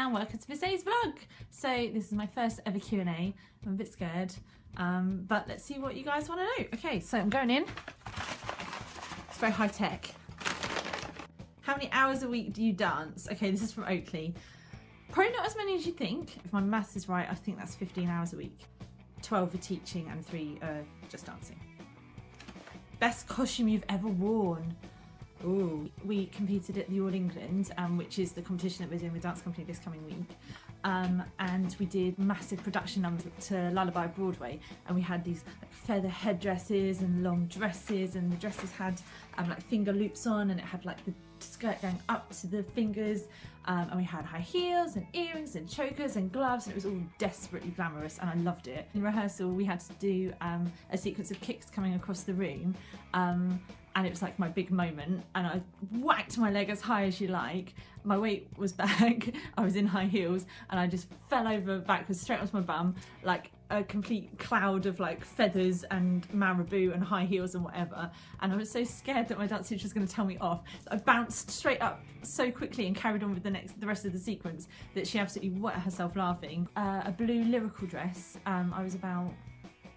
and welcome to today's vlog. So this is my first ever Q&A. I'm a bit scared, but let's see what you guys want to know. Okay, so I'm going in. It's very high tech. How many hours a week do you dance? Okay, this is from Oakley. Probably not as many as you think. If my maths is right, I think that's 15 hours a week. 12 for teaching and 3 just dancing. Best costume you've ever worn? Ooh, we competed at the All England, which is the competition that we're doing with Dance Company this coming week. And we did massive production numbers to Lullaby Broadway, and we had these like feather headdresses and long dresses, and the dresses had like finger loops on, and it had like the skirt going up to the fingers, and we had high heels and earrings and chokers and gloves, and it was all desperately glamorous, and I loved it. In rehearsal we had to do a sequence of kicks coming across the room, and it was like my big moment, and I whacked my leg as high as you like. My weight was back, I was in high heels, and I just fell over backwards straight onto my bum like a complete cloud of like feathers and marabou and high heels and whatever, and I was so scared that my dance teacher was going to tell me off. I bounced straight up so quickly and carried on with the rest of the sequence that she absolutely wet herself laughing. A blue lyrical dress. I was about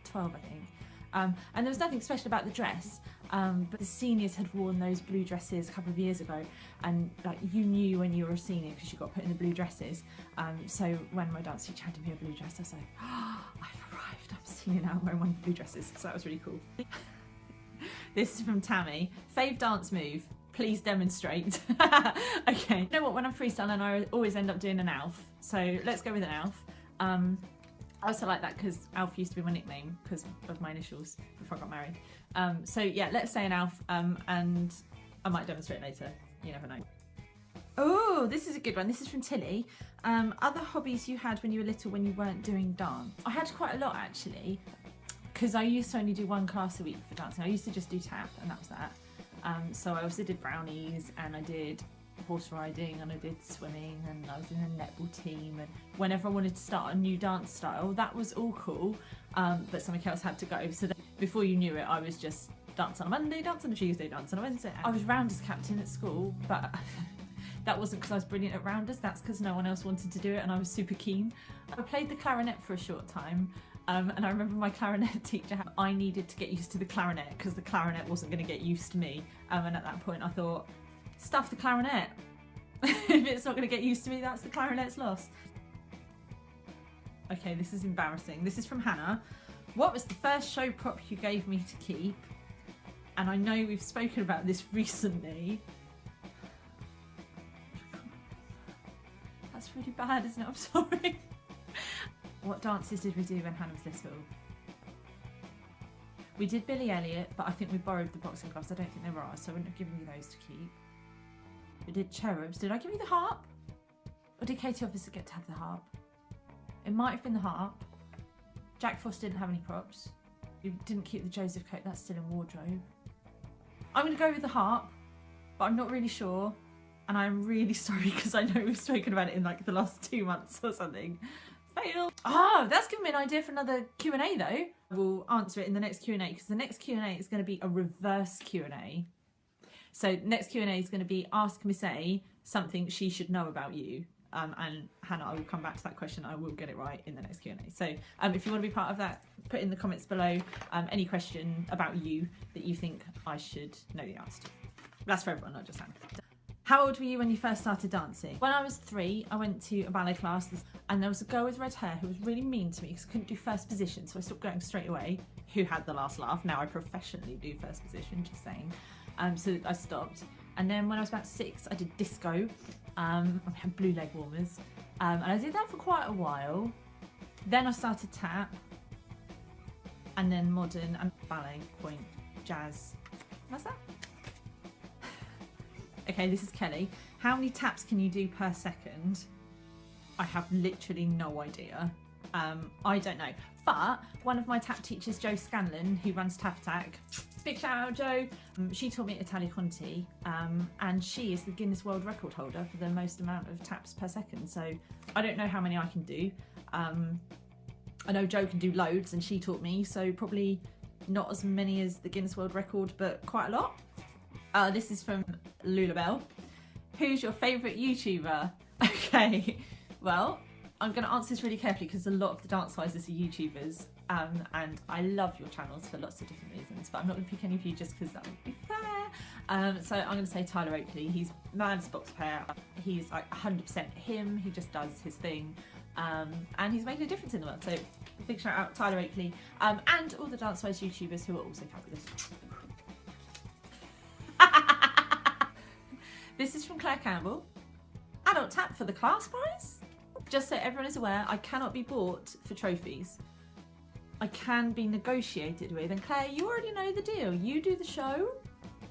12, I think. And there was nothing special about the dress, but the seniors had worn those blue dresses a couple of years ago, and like you knew when you were a senior because you got put in the blue dresses. So when my dance teacher handed me a blue dress, I was like, oh, I've arrived, I'm a senior now, I'm wearing one of the blue dresses, so that was really cool. This is from Tammy. Fave dance move, please demonstrate. Okay, you know what, when I'm freestyling I always end up doing an Alf, so let's go with an Alf. I also like that because Alf used to be my nickname because of my initials before I got married. So yeah, let's say an Alf, and I might demonstrate later, you never know. Oh, this is a good one. This is from Tilly. Other hobbies you had when you were little when you weren't doing dance? I had quite a lot actually, because I used to only do one class a week for dancing. I used to just do tap, and that was that. So I also did brownies, and I did horse riding, and I did swimming, and I was in a netball team, and whenever I wanted to start a new dance style, that was all cool, but something else had to go. So then, before you knew it, I was just dance on a Monday, dance on a Tuesday, dance on a Wednesday. I was rounders captain at school, but that wasn't because I was brilliant at rounders, that's because no one else wanted to do it and I was super keen. I played the clarinet for a short time, and I remember my clarinet teacher, I needed to get used to the clarinet because the clarinet wasn't going to get used to me, and at that point I thought, stuff the clarinet. If it's not going to get used to me, that's the clarinet's loss. Okay, this is embarrassing. This is from Hannah. What was the first show prop you gave me to keep? And I know we've spoken about this recently. That's really bad, isn't it? I'm sorry. What dances did we do when Hannah was little? We did Billy Elliot, but I think we borrowed the boxing gloves. I don't think they were ours, so I wouldn't have given you those to keep. We did cherubs. Did I give you the harp? Or did Katie Officer get to have the harp? It might have been the harp. Jack Frost didn't have any props. You didn't keep the Joseph coat, that's still in wardrobe. I'm going to go with the harp, but I'm not really sure. And I'm really sorry because I know we've spoken about it in like the last 2 months or something. Fail. Oh, that's given me an idea for another Q&A though. We'll answer it in the next Q&A because the next Q&A is going to be a reverse Q&A. So next Q&A is going to be ask Miss A something she should know about you. And Hannah, I will come back to that question. I will get it right in the next Q&A. So if you want to be part of that, put in the comments below any question about you that you think I should know the answer to. That's for everyone, not just Hannah. How old were you when you first started dancing? When I was 3, I went to a ballet class, and there was a girl with red hair who was really mean to me because I couldn't do first position, so I stopped going straight away. Who had the last laugh? Now I professionally do first position, just saying. So I stopped. And then when I was about 6, I did disco. I had blue leg warmers. And I did that for quite a while. Then I started tap. And then modern and ballet, point, jazz. What's that? Okay, this is Kelly. How many taps can you do per second? I have literally no idea. I don't know. But one of my tap teachers, Jo Scanlon, who runs Tap Attack, big shout out Jo, she taught me Italia Conti, and she is the Guinness World Record holder for the most amount of taps per second. So I don't know how many I can do. I know Jo can do loads and she taught me, so probably not as many as the Guinness World Record, but quite a lot. This is from Lulabelle. Who's your favourite YouTuber? Okay, Well, I'm going to answer this really carefully because a lot of the Dancewisers are YouTubers, and I love your channels for lots of different reasons, but I'm not going to pick any of you just because that would be fair. So I'm going to say Tyler Oakley. He's mad as a box player. He's like 100% him. He just does his thing, and he's making a difference in the world. So big shout out Tyler Oakley, and all the Dancewise YouTubers who are also fabulous. This is from Claire Campbell. Adult tap for the class prize. Just so everyone is aware, I cannot be bought for trophies. I can be negotiated with. And Claire, you already know the deal. You do the show.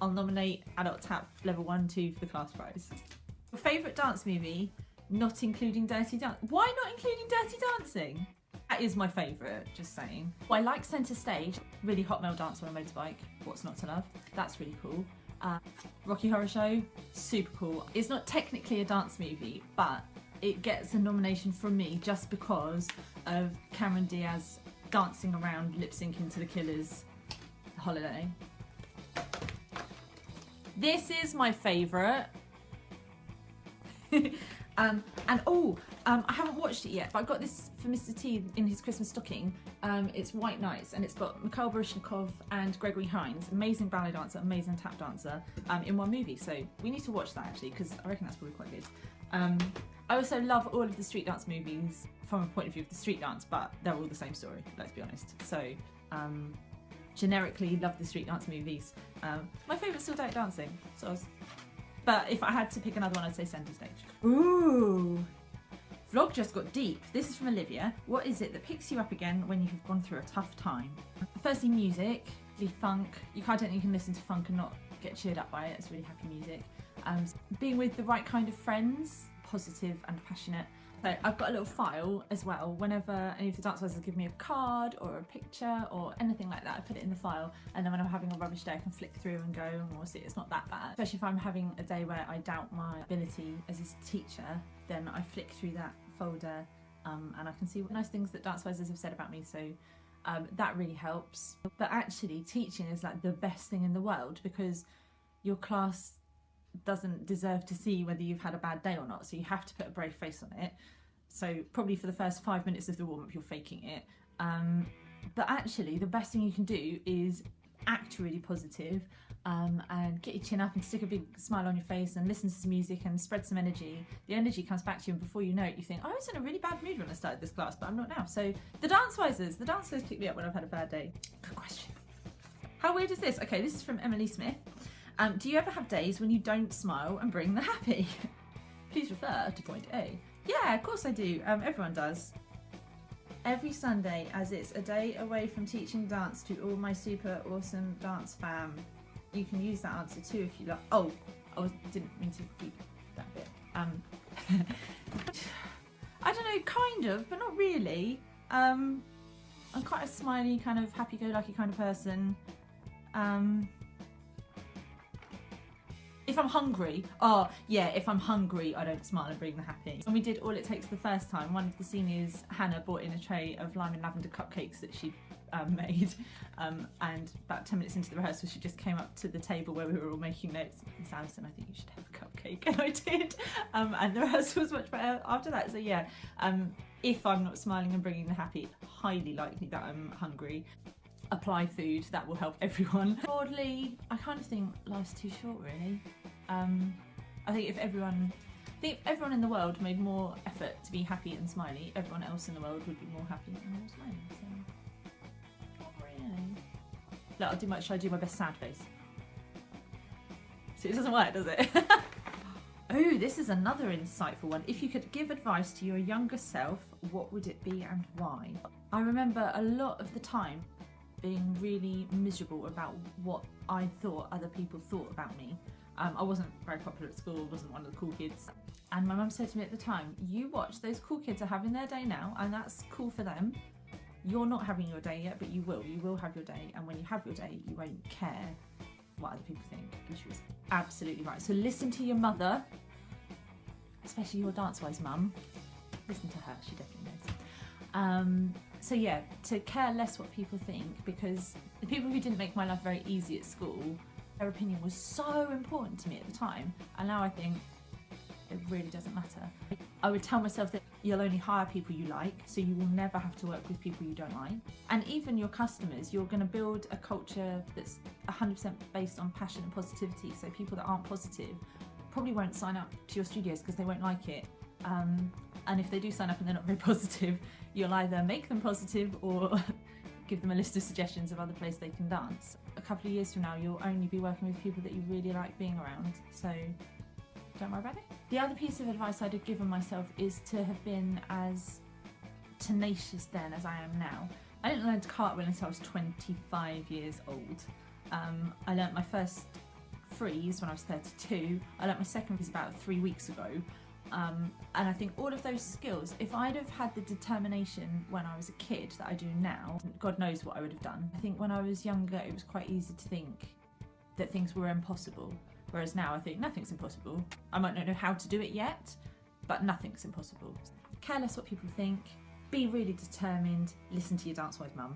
I'll nominate Adult Tap level 1, 2 for the class prize. Your favourite dance movie, not including Dirty Dancing. Why not including Dirty Dancing? That is my favourite, just saying. Well, I like Centre Stage. Really hot male dancer on a motorbike. What's not to love? That's really cool. Rocky Horror Show, super cool. It's not technically a dance movie, but it gets a nomination from me just because of Cameron Diaz dancing around, lip syncing to The Killers' Holiday. This is my favourite. I haven't watched it yet, but I got this for Mr. T in his Christmas stocking. It's White Nights, and it's got Mikhail Baryshnikov and Gregory Hines, amazing ballet dancer, amazing tap dancer, in one movie. So we need to watch that actually, because I reckon that's probably quite good. I also love all of the street dance movies from a point of view of the street dance, but they're all the same story, let's be honest. So generically love the street dance movies. My favourite's still Dirty Dancing, but if I had to pick another one, I'd say Centre Stage. Ooh! Vlog just got deep. This is from Olivia. What is it that picks you up again when you have gone through a tough time? Firstly, music, the funk. I don't think you can listen to funk and not get cheered up by it. It's really happy music. Being with the right kind of friends, positive and passionate. So I've got a little file as well. Whenever any of the Dancewise give me a card or a picture or anything like that, I put it in the file, and then when I'm having a rubbish day I can flick through and go, oh, see, it's not that bad. Especially if I'm having a day where I doubt my ability as a teacher, then I flick through that folder and I can see what nice things that Dancewisers have said about me, so that really helps. But actually teaching is like the best thing in the world, because your class doesn't deserve to see whether you've had a bad day or not, so you have to put a brave face on it. So probably for the first 5 minutes of the warm-up you're faking it, but actually the best thing you can do is act really positive, and get your chin up and stick a big smile on your face and listen to some music and spread some energy. The energy comes back to you, and before you know it you think, oh, I was in a really bad mood when I started this class, but I'm not now. So the Dancewisers pick me up when I've had a bad day. Good question. How weird is this? Okay, this is from Emily Smith. Do you ever have days when you don't smile and bring the happy? Please refer to point A. Yeah, of course I do. Everyone does. Every Sunday, as it's a day away from teaching dance to all my super awesome dance fam. You can use that answer too if you like. Oh, I didn't mean to repeat that bit. I don't know, kind of, but not really. I'm quite a smiley, kind of happy-go-lucky kind of person. If I'm hungry, if I'm hungry, I don't smile and bring the happy. When we did All It Takes the first time, one of the seniors, Hannah, brought in a tray of lime and lavender cupcakes that she'd made, and about 10 minutes into the rehearsal she just came up to the table where we were all making notes. Miss Alison, I think you should have a cupcake, and I did, and the rehearsal was much better after that. So yeah, if I'm not smiling and bringing the happy, highly likely that I'm hungry. Apply food, that will help everyone. Broadly, I kind of think life's too short, really. I think if everyone in the world made more effort to be happy and smiley, everyone else in the world would be more happy and more smiley. So, not really. Look, should I do my best sad face? So it doesn't work, does it? Oh, this is another insightful one. If you could give advice to your younger self, what would it be and why? I remember a lot of the time being really miserable about what I thought other people thought about me. I wasn't very popular at school, wasn't one of the cool kids. And my mum said to me at the time, you watch, those cool kids are having their day now, and that's cool for them. You're not having your day yet, but you will have your day, and when you have your day, you won't care what other people think. And she was absolutely right. So listen to your mother, especially your Dancewise mum. Listen to her, she definitely knows. So yeah, to care less what people think, because the people who didn't make my life very easy at school, their opinion was so important to me at the time, and now I think it really doesn't matter. I would tell myself that you'll only hire people you like, so you will never have to work with people you don't like. And even your customers, you're going to build a culture that's 100% based on passion and positivity. So people that aren't positive probably won't sign up to your studios because they won't like it. And if they do sign up and they're not very positive, you'll either make them positive or give them a list of suggestions of other places they can dance. A couple of years from now, you'll only be working with people that you really like being around. So don't worry about it. The other piece of advice I'd have given myself is to have been as tenacious then as I am now. I didn't learn to cartwheel until I was 25 years old. I learnt my first freeze when I was 32. I learnt my second freeze about 3 weeks ago. And I think all of those skills, if I'd have had the determination when I was a kid that I do now, God knows what I would have done. I think when I was younger, it was quite easy to think that things were impossible. Whereas now I think nothing's impossible. I might not know how to do it yet, but nothing's impossible. Care less what people think, be really determined, listen to your dance wise mum.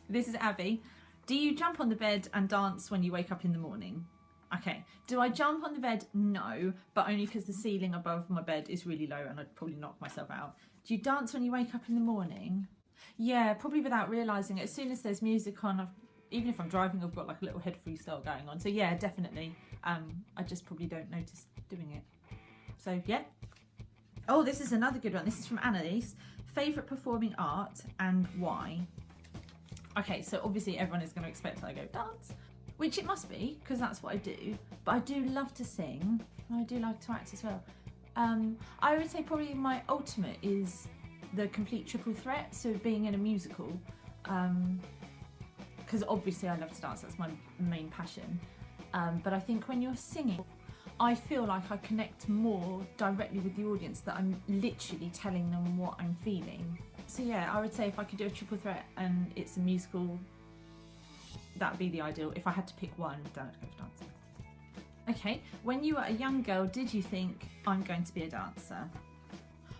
This is Abby. Do you jump on the bed and dance when you wake up in the morning? Okay. Do I jump on the bed? No, but only because the ceiling above my bed is really low and I'd probably knock myself out. Do you dance when you wake up in the morning? Yeah, probably without realising it. As soon as there's music on, even if I'm driving, I've got like a little head freestyle going on. So yeah, definitely. I just probably don't notice doing it. So yeah. Oh, this is another good one. This is from Annalise. Favourite performing art and why? Okay, so obviously everyone is going to expect that I go dance, which it must be because that's what I do. But I do love to sing. And I do like to act as well. I would say probably my ultimate is the complete triple threat. So being in a musical. Because obviously I love to dance, that's my main passion. But I think when you're singing, I feel like I connect more directly with the audience, that I'm literally telling them what I'm feeling. So yeah, I would say if I could do a triple threat and it's a musical, that would be the ideal. If I had to pick one, then I'd go for dancing. Okay, when you were a young girl, did you think, I'm going to be a dancer?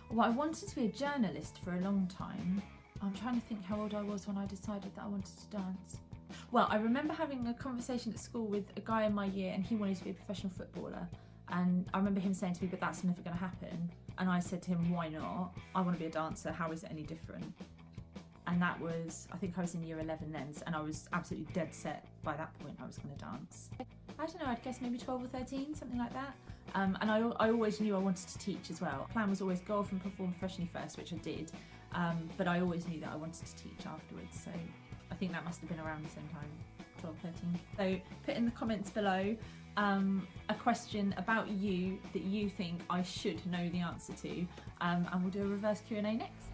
Well, I wanted to be a journalist for a long time. I'm trying to think how old I was when I decided that I wanted to dance. Well, I remember having a conversation at school with a guy in my year and he wanted to be a professional footballer. And I remember him saying to me, but that's never going to happen. And I said to him, why not? I want to be a dancer. How is it any different? And that was, I think I was in year 11 then, and I was absolutely dead set by that point I was going to dance. I don't know, I'd guess maybe 12 or 13, something like that. And I always knew I wanted to teach as well. The plan was always go off and perform professionally first, which I did. But I always knew that I wanted to teach afterwards. So I think that must have been around the same time, 12, 13. So put in the comments below a question about you that you think I should know the answer to. And we'll do a reverse Q&A next.